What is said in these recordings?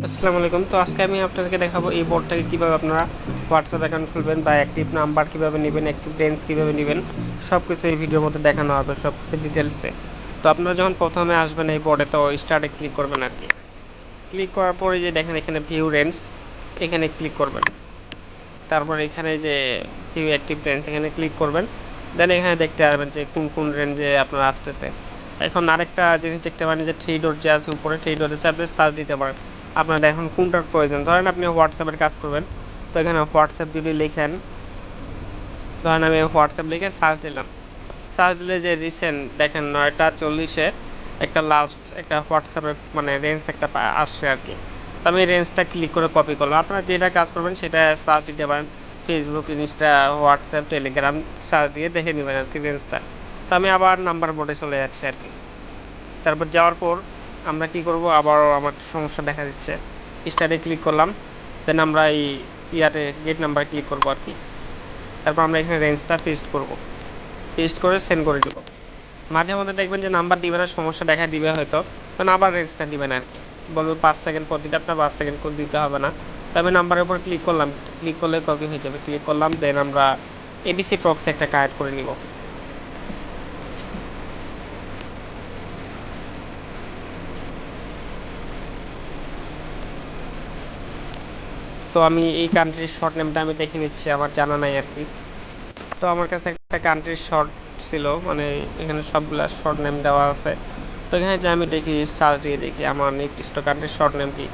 আসসালামু আলাইকুম। তো আজকে আমি আপনাদেরকে দেখাবো এই বোর্ডটাকে কীভাবে আপনারা হোয়াটসঅ্যাপ অ্যাকাউন্ট খুলবেন বা অ্যাক্টিভ নাম্বার কীভাবে নেবেন, অ্যাক্টিভ রেঞ্জ কীভাবে নেবেন, সব কিছু এই ভিডিওর মধ্যে দেখানো হবে, সব কিছু ডিটেলসে। তো আপনারা যখন প্রথমে আসবেন এই বোর্ডে, তো স্টার্টে ক্লিক করবেন আর কি। ক্লিক করার পরে যে দেখেন এখানে ভিউ রেঞ্জ, এখানে ক্লিক করবেন। তারপর এখানে যে ভিউ অ্যাক্টিভ রেঞ্জ, এখানে ক্লিক করবেন। দেন এখানে দেখতে পারবেন যে কোন কোন রেঞ্জে আপনার আসতেছে। এখন আরেকটা জিনিস দেখতে পারেন যে থ্রি ডট যে আছে উপরে, থ্রি ডটে চাপলে সার্চ দিতে পারেন আপনার এখন কোনটার প্রয়োজন। ধরেন আপনি হোয়াটসঅ্যাপের কাজ করবেন, তো এখানে হোয়াটসঅ্যাপ যদি লেখেন, ধরেন আমি হোয়াটসঅ্যাপ লিখে সার্চ দিলাম। সার্চ দিলে যে রিসেন্ট দেখেন 9টা 40-এ একটা লাস্ট একটা হোয়াটসঅ্যাপের মানে রেঞ্জ একটা আসছে আর কি। তো আমি রেঞ্জটা ক্লিক করে কপি করলাম। আপনারা যেটা কাজ করবেন সেটা সার্চ দিতে পারেন, Facebook, Insta, WhatsApp, Telegram search দিয়ে দেখে নেবেন আর কি রেঞ্জটা। তো আমি আবার নাম্বার বোর্ডে চলে যাচ্ছি আর কি। তারপর যাওয়ার পর আমরা কি করব, আবারও আমার সমস্যা দেখা দিচ্ছে। স্টার্টে ক্লিক করলাম, দেন আমরা এই ইয়াতে গেট নাম্বার ক্লিক করবো আর কি। তারপর আমরা এখানে রেঞ্জটা পেস্ট করব, পেস্ট করে সেন্ড করে দেবো। মাঝে মধ্যে দেখবেন যে নাম্বার দিবেন সমস্যা দেখা দিবে হয়তো, তখন আবার রেঞ্জটা দিবেন আর কি। বলবে 5 সেকেন্ড পর দিতে, আপনার 5 সেকেন্ড করে দিতে হবে না। তবে নাম্বারের উপর ক্লিক করলাম, ক্লিক করলে কপি হয়ে যাবে। ক্লিক করলাম, দেন আমরা এবিসি প্রক্সি একটা কানেক্ট করে নিব। তো আমি এই কান্ট্রির শর্ট নেমটা আমি দেখে নিচ্ছি, আমার জানা নাই আর কি। তো আমার কাছে একটা কান্ট্রির শর্ট ছিল, মানে এখানে সবগুলা শর্ট নেম দেওয়া আছে। তো এখানে যে আমি দেখি সার্চ দিয়ে দেখি আমার নির্দিষ্ট কান্ট্রির শর্ট নেম কি।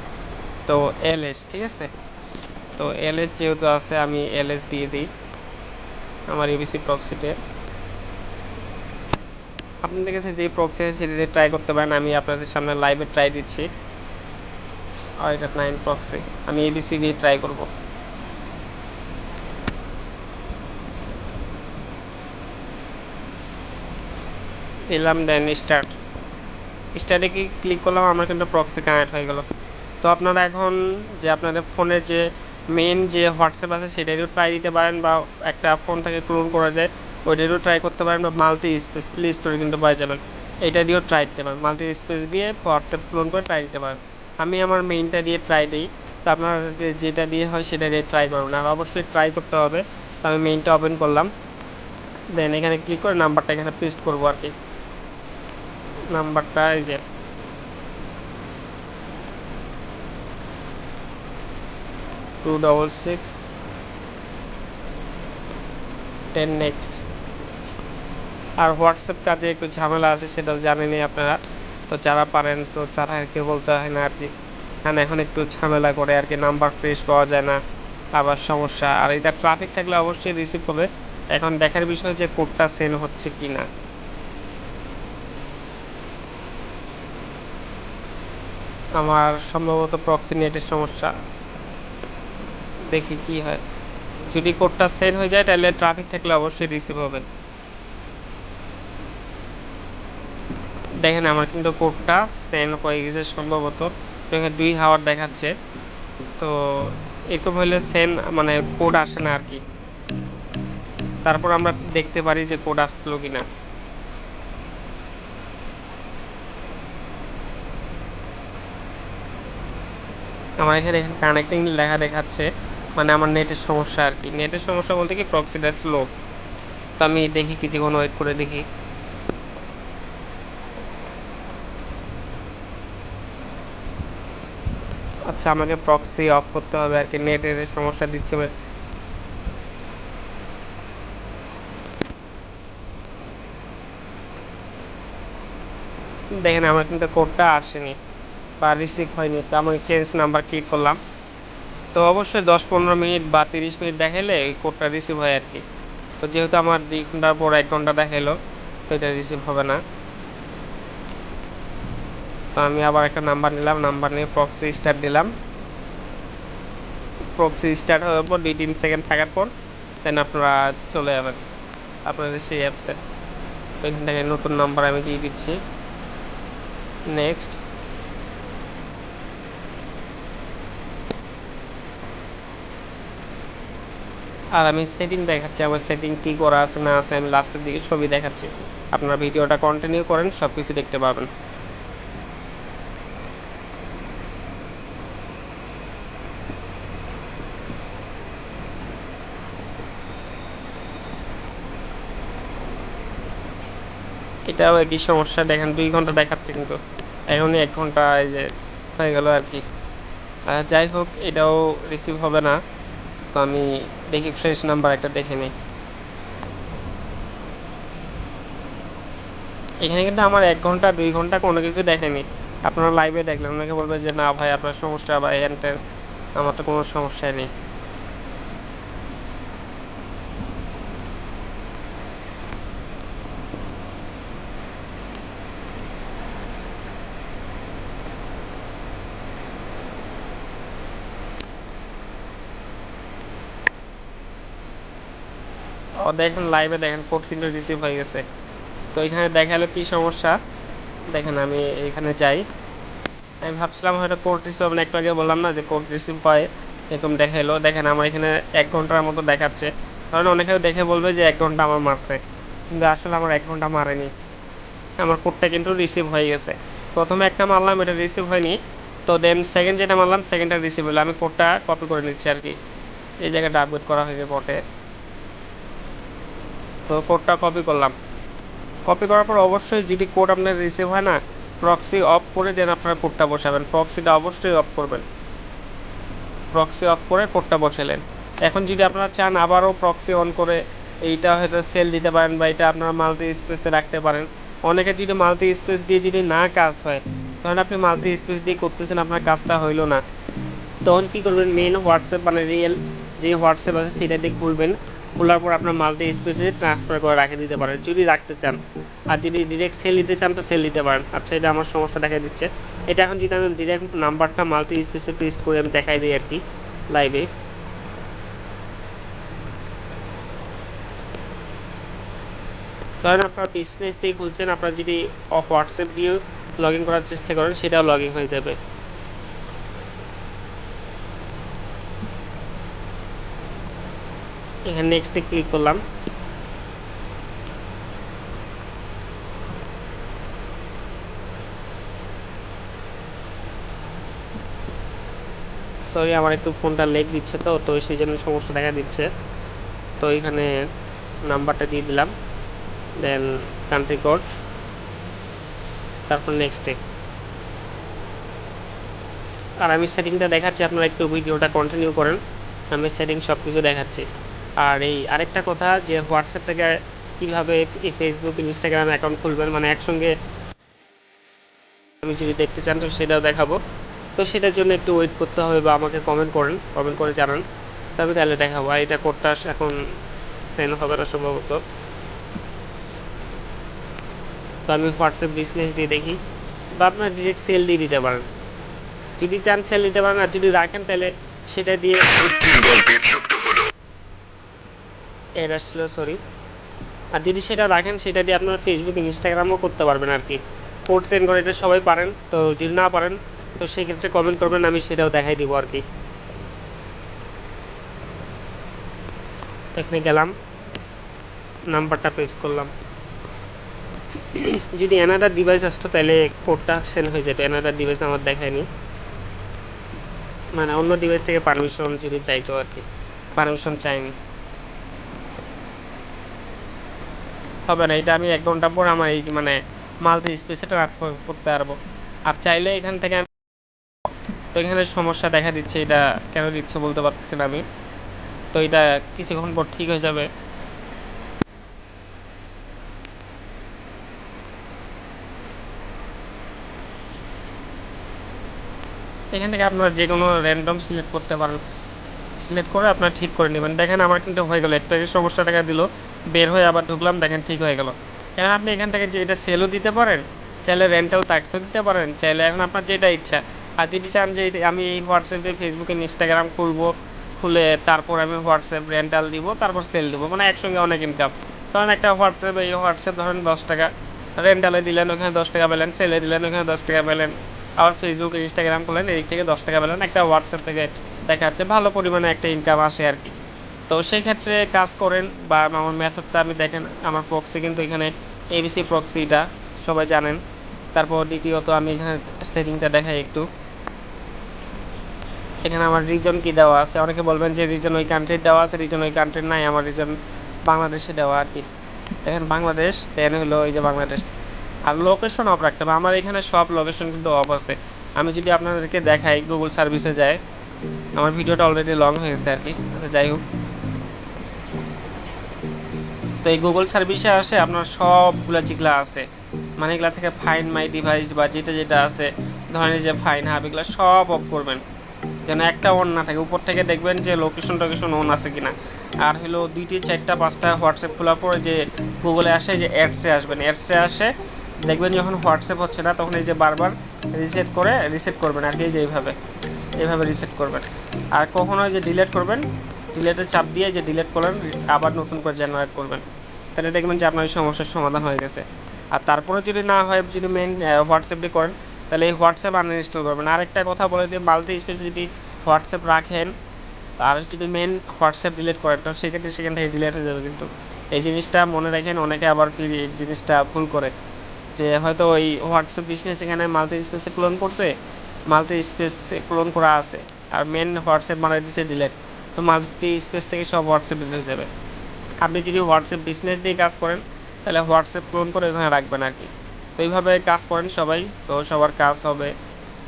তো এলএস, ঠিক আছে। তো এলএস যেহেতু আছে, আমি এলএস দিয়ে দিই আমার এবিসি প্রক্সিতে। আপনাদের কাছে যে প্রক্সি আছে সেটা দিয়ে ট্রাই করতে পারেন, আমি আপনাদের সামনে লাইভে ট্রাই দিচ্ছি। আর এটা 9 প্রক্সি, আমি এবিসি দিয়ে ট্রাই করব। দিলাম, দেন স্টার্ট। স্টার্টে কি ক্লিক করলাম, আমার কিন্তু প্রক্সি কানেক্ট হয়ে গেল। তো আপনারা এখন যে আপনাদের ফোনে যে মেন যে হোয়াটসঅ্যাপ আছে সেটারও ট্রাই দিতে পারেন, বা একটা ফোন থেকে ক্লোন করা যায় ওইটারও ট্রাই করতে পারেন, বা মাল্টি স্পেস প্লে স্টোরে কিন্তু পাই যাবেন, এটা দিয়েও ট্রাই দিতে পারেন। মাল্টি স্পেস দিয়ে হোয়াটসঅ্যাপ ক্লোন করে ট্রাই দিতে পারেন। আমি আমার মেইনটা দিয়ে ট্রাই দিই, তো আপনার যেটা দিয়ে হয় সেটা দিয়ে ট্রাই করবেন, আর অবশ্যই ট্রাই করতে হবে। তো আমি মেইনটা ওপেন করলাম, দেন এখানে ক্লিক করে নাম্বারটা এখানে পেস্ট করবো আর কি। নাম্বারটা এই যে 266 10 নেক্সট। আর হোয়াটসঅ্যাপ কাজে একটু ঝামেলা আছে, সেটা জানেনই আপনারা। তো যারা পারেন তো তারা আর কি বলতে হয় না আর কি। কারণ এখন একটু ঝামেলা করে আর কি, নাম্বার ফ্রেশ পাওয়া যায় না, আবার সমস্যা। আর এটা ট্রাফিক থাকলে অবশ্যই রিসিভ হবে। এখন দেখার বিষয় যে কোডটা সেল হচ্ছে কি না। আমার সম্ভবত প্রক্সি নেটের সমস্যা, দেখি কি হয়। যদি কোডটা সেল হয়ে যায় তাহলে ট্রাফিক থাকলে অবশ্যই রিসিভ হবে। দেখেন আমার কিন্তু কোডটা সেন্ড হয়ে গেছে সম্ভবত, এখানে 2 হাওয়ার দেখাচ্ছে। তো এরকম হলে সেন্ড মানে কোড আসে না আর কি। তারপর আমরা দেখতে পারি যে কোড আসলো কিনা। আমার এখানে কানেক্টিং লেখা দেখাচ্ছে, মানে আমার নেটের সমস্যা আর কি। নেটের সমস্যা বলতে কি প্রক্সিটা স্লো। তো আমি দেখি কিছুক্ষণ ওয়েট করে দেখি। আচ্ছা, আমাকে প্রক্সি অফ করতে হবে আর কি, নেটের সমস্যা দিচ্ছে। দেখেন আমার কিন্তু কোডটা আসেনি বা রিসিভ হয়নি। তো আমি চেঞ্জ নাম্বার ক্লিক করলাম। তো অবশ্যই 10-15 মিনিট বা 30 মিনিট দেখাইলে এই কোডটা রিসিভ হয় আর কি। তো যেহেতু আমার 2 ঘন্টার পর 1 ঘন্টা দেখাইলো, তো এটা রিসিভ হবে না। তো আমি আবার একটা নাম্বার নিলাম, নাম্বার নিয়ে প্রক্সি স্টার্ট দিলাম। প্রক্সি স্টার্ট হওয়ার পর 2-3 সেকেন্ড থাকার পর দেন আপনারা চলে যাবেন আপনাদের সেই অ্যাপসে। তো এখান থেকে নতুন নাম্বার আমি দিয়ে দিচ্ছি, নেক্সট। আর আমি সেটিং দেখাচ্ছি, আমার সেটিং কী করা আছে না আছে, আমি লাস্টের দিকে ছবি দেখাচ্ছি। আপনারা ভিডিওটা কন্টিনিউ করেন, সব কিছু দেখতে পাবেন। এটাও একই সমস্যা, দেখেন 2 ঘন্টা দেখাচ্ছে কিন্তু এখনই 1 ঘন্টা এই যে হয়ে গেল আর কি। যাই হোক, এটাও রিসিভ হবে না। তো আমি দেখি ফ্রেশ নাম্বার একটা দেখে নিই। এখানে কিন্তু আমার 1 ঘন্টা 2 ঘন্টা কোনো কিছু দেখেনি। আপনারা লাইভে দেখলেন, অনেকে বলবে যে না ভাই আপনার সমস্যা বা হ্যান ত্যান। আমার তো কোনো সমস্যাই নেই। ও দেখেন লাইভে দেখেন কোড কিন্তু রিসিভ হয়ে গেছে। তো এখানে দেখালো কি সমস্যা, দেখেন আমি এখানে যাই। আমি ভাবছিলাম হয়তো কোড রিসিভ হবে না, একটু আগে বললাম না যে কোড রিসিভ পায় এরকম দেখাইলো। দেখেন আমার এখানে 1 ঘন্টার মতো দেখাচ্ছে। কারণ অনেকে দেখে বলবে যে 1 ঘন্টা আমার মারছে, কিন্তু আসলে আমার 1 ঘন্টা মারেনি। আমার কোডটা কিন্তু রিসিভ হয়ে গেছে। প্রথমে একটা মারলাম, এটা রিসিভ হয়নি। তো দেন সেকেন্ড যেটা মারলাম, সেকেন্ডটা রিসিভ হলো। আমি কোডটা কপি করে নিচ্ছি আর কি। এই জায়গাটা আপডেট করা হয়েছে বটে। তো কোডটা কপি করলাম। কপি করার পর অবশ্যই যদি কোড আপনার রিসিভ হয় না, প্রক্সি অফ করে দেন আপনারা কোডটা বসাবেন। প্রক্সিটা অবশ্যই অফ করবেন। প্রক্সি অফ করে কোডটা বসালেন। এখন যদি আপনারা চান আবারও প্রক্সি অন করে এইটা হয়তো সেল দিতে পারেন, বা এটা আপনারা মাল্টি স্পেসে রাখতে পারেন। অনেকে যদি মাল্টি স্পেস দিয়ে যদি না কাজ হয়, তখন আপনি মাল্টি স্পেস দিয়ে করতেছেন, আপনার কাজটা হইলো না, তখন কী করবেন, মেন হোয়াটসঅ্যাপ মানে রিয়েল যে হোয়াটসঅ্যাপ আছে সেটা দিয়ে খুলবেন। খোলার পর আপনার মাল্টি স্পেসে ট্রান্সফার করে রাখে দিতে পারেন যদি রাখতে চান। আর যদি ডিরেক্ট সেল দিতে চান তো সেল দিতে পারেন। আচ্ছা, এটা আমার সমস্যা দেখা দিচ্ছে। এটা এখন যদি আমি ডিরেক্ট নাম্বারটা মাল্টি স্পেসে পেস্ট করে আমি দেখাই দিই আর কি লাইভে। কারণ আপনার বিজনেস থেকে খুলছেন, আপনার যদি হোয়াটসঅ্যাপ দিয়ে লগ ইন করার চেষ্টা করেন সেটাও লগ ইন হয়ে যাবে। এখানে নেক্সটে ক্লিক করলাম। সরি, আমার একটু ফোনটা লেগ দিচ্ছে, তো তো সেই জন্য সমস্যা দেখা দিচ্ছে। তো এখানে নাম্বারটা দিয়ে দিলাম, দেন কান্ট্রি কোড, তারপর নেক্সটে। আর আমি সেটিংটা দেখাচ্ছি, আপনারা একটু ভিডিওটা কন্টিনিউ করেন। আমি সেটিং সব কিছু দেখাচ্ছি। আর এই আরেকটা কথা, যে হোয়াটসঅ্যাপ থেকে কীভাবে ফেসবুক ইনস্টাগ্রাম অ্যাকাউন্ট খুলবেন, মানে একসঙ্গে আমি যদি দেখতে চান তো সেটাও দেখাবো। তো সেটার জন্য একটু ওয়েট করতে হবে, বা আমাকে কমেন্ট করেন, কমেন্ট করে জানান, তবে তাহলে দেখাবো। আর এটা কোডটা এখন সেন্ড হবে না সম্ভবত। তো আমি হোয়াটসঅ্যাপ বিজনেস দিয়ে দেখি, বা আপনার ডিরেক্ট সেল দিয়ে দিতে পারেন। যদি চান সেল দিতে পারেন, আর যদি রাখেন তাহলে সেটা দিয়ে এর আসছিল, সরি। আর যদি সেটা রাখেন সেটা দিয়ে আপনারা ফেসবুক ইনস্টাগ্রামও করতে পারবেন আর কি। কোড সেন্ড করে এটা সবাই পারেন, তো যদি না পারেন তো সেই ক্ষেত্রে কমেন্ট করবেন, আমি সেটাও দেখাই দিব আর কি। তো এখানে গেলাম, নাম্বারটা পেস্ট করলাম। যদি অ্যানাদার ডিভাইস আসতো তাহলে কোডটা সেন্ড হয়ে যেত। অ্যানাদার ডিভাইস আমার দেখায়নি, মানে অন্য ডিভাইস থেকে পারমিশন যদি চাইতো আর কি, পারমিশন চাইনি। হবে না, এটা আমি 1 ঘন্টা পর আমার এই মানে মাল্টি স্পেসে ট্রান্সফার করতে পারবো। আর চাইলে এখান থেকে তো এখানে সমস্যা দেখা দিচ্ছে, এটা কেন দিচ্ছে বলতে পারতেছি না আমি। তো এটা কিছুক্ষণ পর ঠিক হয়ে যাবে। এখান থেকে আপনারা যে কোনো র্যান্ডম সিলেক্ট করতে পারেন, সিলেক্ট করে আপনার ঠিক করে নেবেন। দেখেন আমার কিন্তু হয়ে গেলো, একটা সমস্যা দেখা দিল, বের হয়ে আবার ঢুকলাম, দেখেন ঠিক হয়ে গেল। এখন আপনি এখান থেকে যে এটা সেলও দিতে পারেন, চাইলে রেন্টাল ট্যাক্সও দিতে পারেন, চাইলে এখন আপনার যেটা ইচ্ছা। আর যদি চান যে আমি এই হোয়াটসঅ্যাপে ফেসবুকে ইনস্টাগ্রাম খুলবো, খুলে তারপর আমি হোয়াটসঅ্যাপ রেন্টাল দিব, তারপর সেল দেবো, মানে একসঙ্গে অনেক ইনকাম। কারণ একটা হোয়াটসঅ্যাপ, এই হোয়াটসঅ্যাপ ধরেন 10 টাকা রেন্টালে দিলেন, ওখানে 10 টাকা পেলেন, সেলে দিলেন, ওখানে 10 টাকা পেলেন। আবার ফেসবুক ইনস্টাগ্রাম করলেন, এই থেকে 10 টাকা পেলেন। একটা হোয়াটসঅ্যাপ থেকে দেখা যাচ্ছে ভালো পরিমাণে একটা ইনকাম আসে আর কি। তো সেই ক্ষেত্রে কাজ করেন, বা আমার মেথডটা আমি দেখেন, আমার প্রক্সি কিন্তু এখানে এবিসি প্রক্সিটা সবাই জানেন। তারপর দ্বিতীয়ত আমি এখানে সেটিংটা দেখাই একটু। এখানে আমার রিজন কি দেওয়া আছে, অনেকে বলবেন যে রিজন ওই কান্ট্রির দেওয়া আছে, রিজন ওই কান্ট্রির নাই, আমার রিজন বাংলাদেশে দেওয়া আর কি। দেখেন বাংলাদেশ, দেন হলো এই যে বাংলাদেশ। আর লোকেশন অফ রাখতে হবে। আমার এখানে সব লোকেশন কিন্তু অফ আছে। আমি যদি আপনাদেরকে দেখাই গুগল সার্ভিসে যায়, আমার ভিডিওটা অলরেডি লং হয়ে গেছে আর কি। আচ্ছা যাই হোক, তো এই গুগল সার্ভিসে আসে আপনার সবগুলা যেগুলো আছে, মানে এগুলা থেকে ফাইন মাই ডিভাইস বা যেটা যেটা আছে, ধরেন যে ফাইন হাব, এগুলো সব অফ করবেন যেন একটা অন না থাকে। উপর থেকে দেখবেন যে লোকেশন টোকেশন অন আছে কিনা। আর হলো 2টি 4টা 5টা হোয়াটসঅ্যাপ খোলার পরে যে গুগলে আসে যে অ্যাডসে আসবেন, অ্যাডসে আসে দেখবেন যখন হোয়াটসঅ্যাপ হচ্ছে না তখন এই যে বারবার রিসেট করবেন আর কি, যে এইভাবে রিসেট করবেন। আর কখনো যে ডিলিট করবেন, ডিলেটে চাপ দিয়ে যে ডিলিট করলেন আবার নতুন করে জেনারেট করবেন, তাহলে দেখবেন যে আপনার এই সমস্যার সমাধান হয়ে গেছে। আর তারপরে যদি না হয়, যদি মেইন হোয়াটসঅ্যাপটি করেন, তাহলে এই হোয়াটসঅ্যাপ আনইনস্টল করবেন। আরেকটা কথা বলে দিয়ে, মাল্টি স্পেস যদি হোয়াটসঅ্যাপ রাখেন আর যদি মেন হোয়াটসঅ্যাপ ডিলিট করেন, তো সেক্ষেত্রে সেখান থেকে ডিলিট হয়ে যাবে। কিন্তু এই জিনিসটা মনে রাখেন, অনেকে আবার কি এই জিনিসটা ভুল করে, যে হয়তো ওই হোয়াটসঅ্যাপ বিজনেস এখানে মাল্টি স্পেসে ক্লোন করছে, মাল্টি স্পেসে ক্লোন করা আছে, আর মেন হোয়াটসঅ্যাপ বানাই দিচ্ছে ডিলিট, তো মাল্টি স্পেস থেকে সব হোয়াটসঅ্যাপ ডিলিট হয়ে যাবে। আপনি যদি হোয়াটসঅ্যাপ বিজনেস দিয়ে কাজ করেন, তাহলে হোয়াটসঅ্যাপ ক্লোন করে ওখানে রাখবেন আর কি। তো এইভাবে কাজ করেন সবাই, তো সবার কাজ হবে।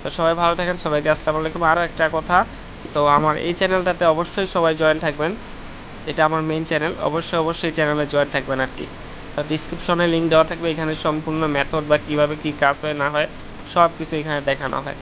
তো সবাই ভালো থাকেন, সবাইকে আসসালামু আলাইকুম। আরও একটা কথা, তো আমার এই চ্যানেলটাতে অবশ্যই সবাই জয়েন থাকবেন, এটা আমার মেইন চ্যানেল, অবশ্যই চ্যানেলে জয়েন থাকবেন আর কি। তো ডিসক্রিপশনে লিঙ্ক দেওয়া থাকবে, এখানে সম্পূর্ণ মেথড বা কীভাবে কী কাজ হয় না হয় সব কিছু এখানে দেখানো হয়।